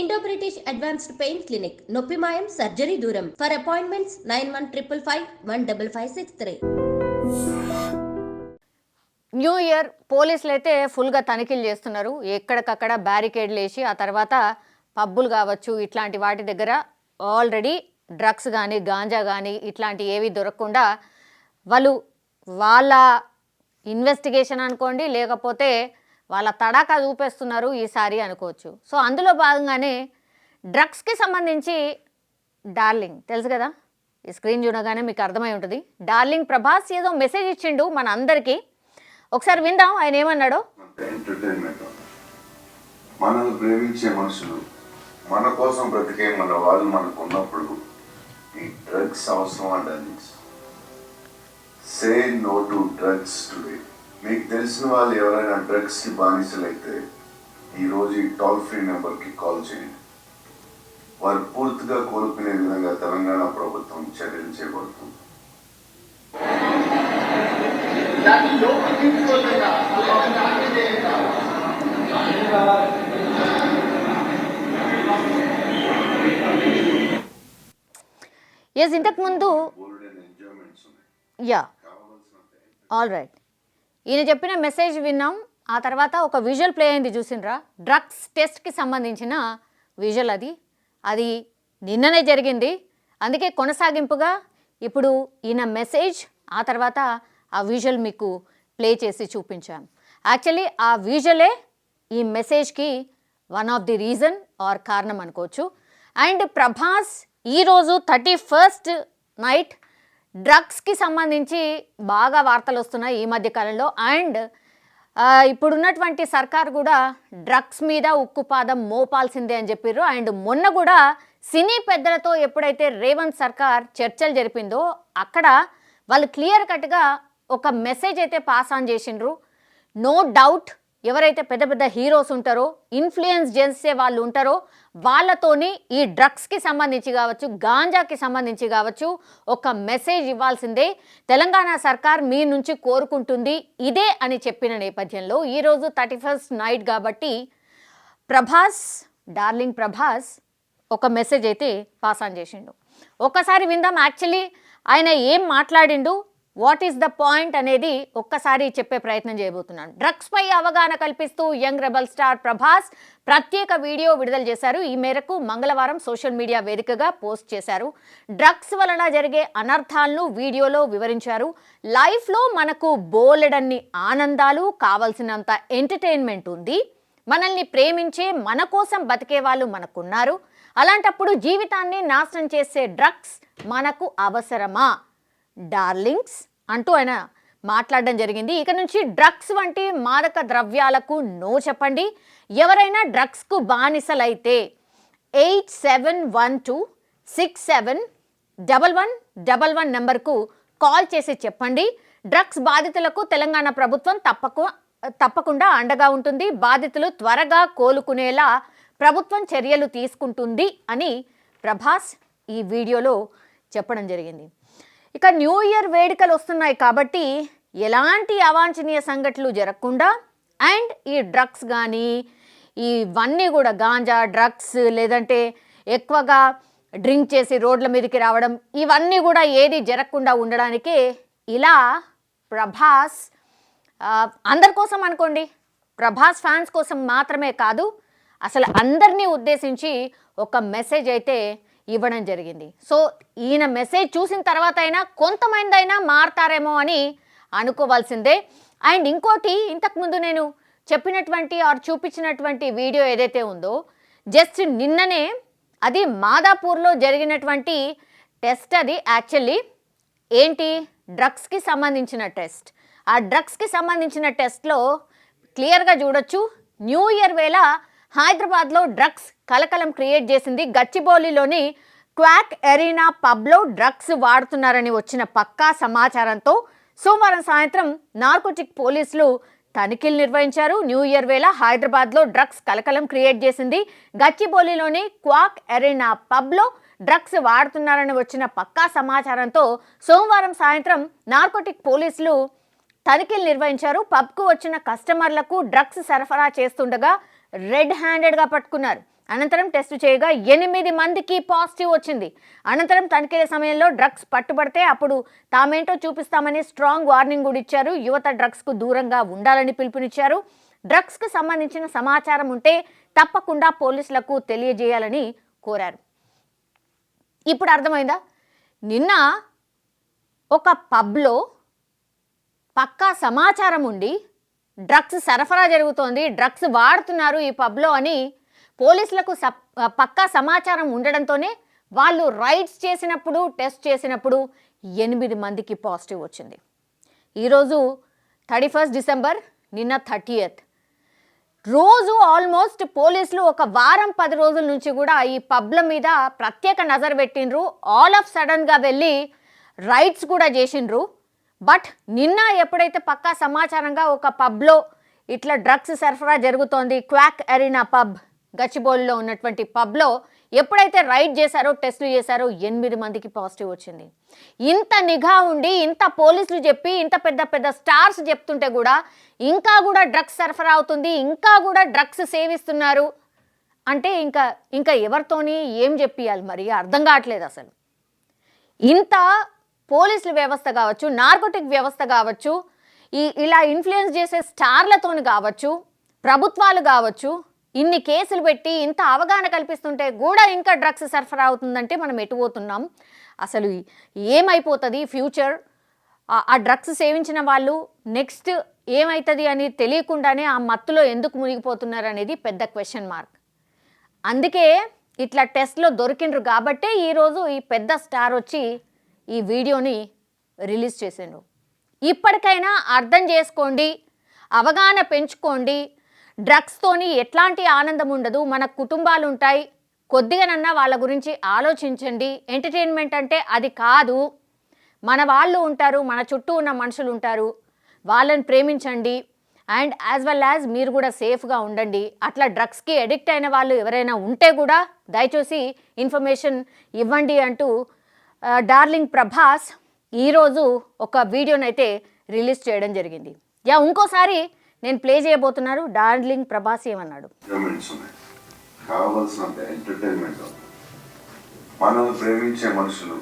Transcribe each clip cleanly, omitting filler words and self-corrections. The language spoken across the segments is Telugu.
Indo British advanced pain clinic నొప్పి మాయం సర్జరీ దూరం ఫర్ అపాయింట్మెంట్స్ 9155515563. న్యూ ఇయర్ పోలీసులు అయితే ఫుల్గా తనిఖీలు చేస్తున్నారు. ఎక్కడికక్కడ బ్యారికేడ్లు వేసి ఆ తర్వాత పబ్బులు కావచ్చు ఇట్లాంటి వాటి దగ్గర ఆల్రెడీ డ్రగ్స్ కానీ గాంజా కానీ ఇట్లాంటి ఏవి దొరకకుండా వాళ్ళ ఇన్వెస్టిగేషన్ అనుకోండి లేకపోతే వాళ్ళ తడాకా చూపేస్తున్నారు ఈసారి అనుకోవచ్చు. సో అందులో భాగంగానే డ్రగ్స్కి సంబంధించి డార్లింగ్ తెలుసు కదా, ఈ స్క్రీన్ చూడగానే మీకు అర్థమై ఉంటుంది. డార్లింగ్ ప్రభాస్ ఏదో మెసేజ్ ఇచ్చిండు మన అందరికీ. ఒకసారి విందాం ఆయన ఏమన్నాడో. మనల్ని ప్రేమించే మనుషులు, మన కోసం బ్రతికే మన వాళ్ళు మనకు ఉన్నప్పుడు ఈ డ్రగ్స్ అవసరం అండి. Say no to drugs today. మీకు తెలిసిన వాళ్ళు ఎవరైనా డ్రగ్స్కి బానిసలైతే ఈరోజు ఈ టోల్ ఫ్రీ నెంబర్కి కాల్ చేయండి. వారు పూర్తిగా కోలుకునే విధంగా తెలంగాణ ప్రభుత్వం చర్యలు చేపడుతుంది. ఇంతకు ముందు ఆల్ రైట్ ఈయన చెప్పిన మెసేజ్ విన్నాం. ఆ తర్వాత ఒక విజువల్ ప్లే అయింది చూసిండ్రా, డ్రగ్స్ టెస్ట్కి సంబంధించిన విజువల్. అది నిన్ననే జరిగింది. అందుకే కొనసాగింపుగా ఇప్పుడు ఈయన మెసేజ్ ఆ తర్వాత ఆ విజువల్ మీకు ప్లే చేసి చూపించాను. యాక్చువల్లీ ఆ విజువలే ఈ మెసేజ్కి one of the reason or కారణం అనుకోవచ్చు. అండ్ ప్రభాస్ ఈరోజు 31st నైట్ డ్రగ్స్కి సంబంధించి బాగా వార్తలు వస్తున్నాయి ఈ మధ్యకాలంలో. అండ్ ఇప్పుడున్నటువంటి సర్కార్ కూడా డ్రగ్స్ మీద ఉక్కుపాదం మోపాల్సిందే అని చెప్పారు. అండ్ మొన్న కూడా సినీ పెద్దలతో ఎప్పుడైతే రేవంత్ సర్కార్ చర్చలు జరిపిందో అక్కడ వాళ్ళు క్లియర్ కట్గా ఒక మెసేజ్ అయితే పాస్ ఆన్ చేసిండ్రు. నో డౌట్ ఎవరైతే పెద్ద పెద్ద హీరోస్ ఉంటారో, ఇన్ఫ్లుయెన్స్ చేసే వాళ్ళు ఉంటారో వాళ్ళతోని ఈ డ్రగ్స్కి సంబంధించి కావచ్చు, గాంజాకి సంబంధించి కావచ్చు ఒక మెసేజ్ ఇవ్వాల్సిందే తెలంగాణ సర్కార్ మీ నుంచి కోరుకుంటుంది ఇదే అని చెప్పిన నేపథ్యంలో ఈరోజు 31st నైట్ కాబట్టి ప్రభాస్, డార్లింగ్ ప్రభాస్ ఒక మెసేజ్ అయితే పాస్ ఆన్ చేసిండు. ఒక్కసారి విందాం. యాక్చువల్లీ ఆయన ఏం మాట్లాడిండు, వాట్ ఈస్ ద పాయింట్ అనేది ఒక్కసారి చెప్పే ప్రయత్నం చేయబోతున్నాను. డ్రగ్స్ పై అవగాహన కల్పిస్తూ యంగ్ రెబల్ స్టార్ ప్రభాస్ ప్రత్యేక వీడియో విడుదల చేశారు. ఈ మేరకు మంగళవారం సోషల్ మీడియా వేదికగా పోస్ట్ చేశారు. డ్రగ్స్ వలన జరిగే అనర్థాలను వీడియోలో వివరించారు. లైఫ్లో మనకు బోలెడన్ని ఆనందాలు, కావలసినంత ఎంటర్టైన్మెంట్ ఉంది. మనల్ని ప్రేమించే, మన కోసం బతికే వాళ్ళు మనకున్నారు. అలాంటప్పుడు జీవితాన్ని నాశనం చేసే డ్రగ్స్ మనకు అవసరమా డార్లింగ్స్ అంటూ ఆయన మాట్లాడడం జరిగింది. ఇక నుంచి డ్రగ్స్ వంటి మాదక ద్రవ్యాలకు నో చెప్పండి. ఎవరైనా డ్రగ్స్కు బానిసలైతే 8712671111 నెంబర్కు కాల్ చేసి చెప్పండి. డ్రగ్స్ బాధితులకు తెలంగాణ ప్రభుత్వం తప్పకుండా అండగా ఉంటుంది. బాధితులు త్వరగా కోలుకునేలా ప్రభుత్వం చర్యలు తీసుకుంటుంది అని ప్రభాస్ ఈ వీడియోలో చెప్పడం జరిగింది. ఇక న్యూ ఇయర్ వేడుకలు వస్తున్నాయి కాబట్టి ఎలాంటి అవాంఛనీయ సంఘటనలు జరగకుండా అండ్ ఈ డ్రగ్స్ కానీ ఇవన్నీ కూడా గాంజా, డ్రగ్స్ లేదంటే ఎక్కువగా డ్రింక్ చేసి రోడ్ల మీదకి రావడం ఇవన్నీ కూడా ఏది జరగకుండా ఉండడానికే ఇలా ప్రభాస్ అందరి కోసం అనుకోండి, ప్రభాస్ ఫ్యాన్స్ కోసం మాత్రమే కాదు అసలు అందరినీ ఉద్దేశించి ఒక మెసేజ్ అయితే ఇవ్వడం జరిగింది. సో ఈయన మెసేజ్ చూసిన తర్వాత అయినా కొంతమంది అయినా మారతారేమో అని అనుకోవాల్సిందే. అండ్ ఇంకోటి, ఇంతకుముందు నేను చెప్పినటువంటి ఆర్ చూపించినటువంటి వీడియో ఏదైతే ఉందో జస్ట్ నిన్ననే అది మాదాపూర్లో జరిగినటువంటి టెస్ట్. అది యాక్చువల్లీ ఏంటి, డ్రగ్స్కి సంబంధించిన టెస్ట్. ఆ డ్రగ్స్కి సంబంధించిన టెస్ట్లో క్లియర్గా చూడొచ్చు. న్యూ ఇయర్ వేళ హైదరాబాద్లో డ్రగ్స్ కలకలం క్రియేట్ చేసింది. గచ్చిబౌలిలోని క్వాక్ ఎరీనా పబ్లో డ్రగ్స్ వాడుతున్నారని వచ్చిన పక్కా సమాచారంతో సోమవారం సాయంత్రం నార్కోటిక్ పోలీసులు తనిఖీలు నిర్వహించారు. న్యూ ఇయర్ వేళ హైదరాబాద్లో డ్రగ్స్ కలకలం క్రియేట్ చేసింది. గచ్చిబౌలిలోని క్వాక్ ఎరీనా పబ్లో డ్రగ్స్ వాడుతున్నారని వచ్చిన పక్కా సమాచారంతో సోమవారం సాయంత్రం నార్కోటిక్ పోలీసులు తనిఖీలు నిర్వహించారు. పబ్కు వచ్చిన కస్టమర్లకు డ్రగ్స్ సరఫరా చేస్తుండగా రెడ్ హ్యాండెడ్గా పట్టుకున్నారు. అనంతరం టెస్ట్ చేయగా 8 మందికి పాజిటివ్ వచ్చింది. అనంతరం తనిఖీల సమయంలో డ్రగ్స్ పట్టుబడితే అప్పుడు తామేంటో చూపిస్తామని స్ట్రాంగ్ వార్నింగ్ కూడా ఇచ్చారు. యువత డ్రగ్స్కు దూరంగా ఉండాలని పిలుపునిచ్చారు. డ్రగ్స్కు సంబంధించిన సమాచారం ఉంటే తప్పకుండా పోలీసులకు తెలియజేయాలని కోరారు. ఇప్పుడు అర్థమైందా? నిన్న ఒక పబ్లో పక్కా సమాచారం ఉండి డ్రగ్స్ సరఫరా జరుగుతోంది, డ్రగ్స్ వాడుతున్నారు ఈ పబ్లో అని పోలీసులకు పక్కా సమాచారం ఉండడంతోనే వాళ్ళు రైడ్స్ చేసినప్పుడు, టెస్ట్ చేసినప్పుడు 8 మందికి పాజిటివ్ వచ్చింది. ఈరోజు 31 డిసెంబర్, నిన్న 30th. రోజు ఆల్మోస్ట్ పోలీసులు ఒక వారం 10 రోజుల నుంచి కూడా ఈ పబ్ల మీద ప్రత్యేక నజర్ పెట్టిండ్రు. ఆల్ ఆఫ్ సడన్గా వెళ్ళి రైడ్స్ కూడా చేసిండ్రు. బట్ నిన్న ఎప్పుడైతే పక్కా సమాచారంగా ఒక పబ్లో ఇట్లా డ్రగ్స్ సరఫరా జరుగుతోంది, క్వాక్ అరీనా పబ్ గచ్చిబౌలిలో ఉన్నటువంటి పబ్లో ఎప్పుడైతే రైడ్ చేశారో, టెస్టులు చేశారో 8 మందికి పాజిటివ్ వచ్చింది. ఇంత నిఘా ఉండి, ఇంత పోలీసులు చెప్పి, ఇంత పెద్ద పెద్ద స్టార్స్ చెప్తుంటే కూడా ఇంకా కూడా డ్రగ్స్ సరఫరా అవుతుంది, ఇంకా కూడా డ్రగ్స్ సేవిస్తున్నారు అంటే ఇంకా ఎవరితోని ఏం చెప్పియాలి మరి? అర్థం కావట్లేదు అసలు. ఇంత పోలీసుల వ్యవస్థ కావచ్చు, నార్కోటిక్ వ్యవస్థ కావచ్చు, ఇలా ఇన్ఫ్లుయెన్స్ చేసే స్టార్లతోని కావచ్చు, ప్రభుత్వాలు కావచ్చు, ఇన్ని కేసులు పెట్టి ఇంత అవగాహన కల్పిస్తుంటే కూడా ఇంకా డ్రగ్స్ సరఫరా అవుతుందంటే మనం ఎటుపోతున్నాం? అసలు ఏమైపోతుంది ఫ్యూచర్? ఆ డ్రగ్స్ సేవించిన వాళ్ళు నెక్స్ట్ ఏమవుతుంది అని తెలియకుండానే ఆ మత్తులో ఎందుకు మునిగిపోతున్నారు అనేది పెద్ద క్వశ్చన్ మార్క్. అందుకే ఇట్లా టెస్ట్లో దొరికిండ్రు కాబట్టే ఈరోజు ఈ పెద్ద స్టార్ వచ్చి ఈ వీడియోని రిలీజ్ చేసిండ్రు. ఇప్పటికైనా అర్థం చేసుకోండి, అవగాహన పెంచుకోండి. డ్రగ్స్తోని ఎట్లాంటి ఆనందం ఉండదు, మన కుటుంబాలు ఉంటాయి, కొద్దిగానన్నా వాళ్ళ గురించి ఆలోచించండి. ఎంటర్టైన్మెంట్ అంటే అది కాదు. మన వాళ్ళు ఉంటారు, మన చుట్టూ ఉన్న మనుషులు ఉంటారు, వాళ్ళని ప్రేమించండి. అండ్ యాజ్ వెల్ యాజ్ మీరు కూడా సేఫ్గా ఉండండి. అట్లా డ్రగ్స్కి అడిక్ట్ అయిన వాళ్ళు ఎవరైనా ఉంటే కూడా దయచేసి ఇన్ఫర్మేషన్ ఇవ్వండి అంటూ డార్లింగ్ ప్రభాస్ ఈరోజు ఒక వీడియోనైతే రిలీజ్ చేయడం జరిగింది. ఇంకోసారి నేను ప్లే చేయబోతున్నారు. డార్లింగ్ ప్రభాస్ ఏమన్నాడు? కావాల్సినంత ఎంటర్టైన్మెంట్, మనల్ని ప్రేమించే మనుషులు,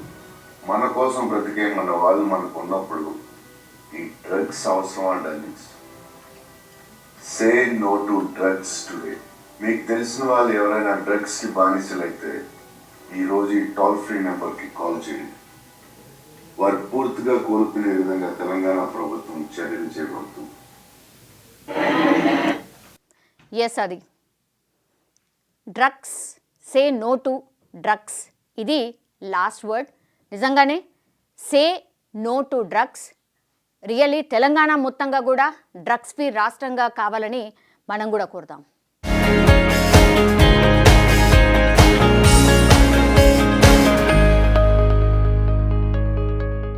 మన కోసం బ్రతికే మన వాళ్ళు మనకు ఉన్నప్పుడు ఈ డ్రగ్స్ అవసరం అండి. Say no to drugs today. మీకు తెలిసిన వాళ్ళు ఎవరైనా డ్రగ్స్కి బానిసలైతే ఈరోజు ఈ టోల్ ఫ్రీ నెంబర్కి కాల్ చేయండి. వారు పూర్తిగా కోలుకునే విధంగా తెలంగాణ ప్రభుత్వం చర్యలు చేపడుతుంది. ఎస్, అది drugs, say no to drugs, ఇది లాస్ట్ వర్డ్. నిజంగానే say no to drugs. Really Telangana మొత్తంగా కూడా డ్రగ్స్ ఫ్రీ రాష్ట్రంగా కావాలని మనం కూడా కోరుతాం.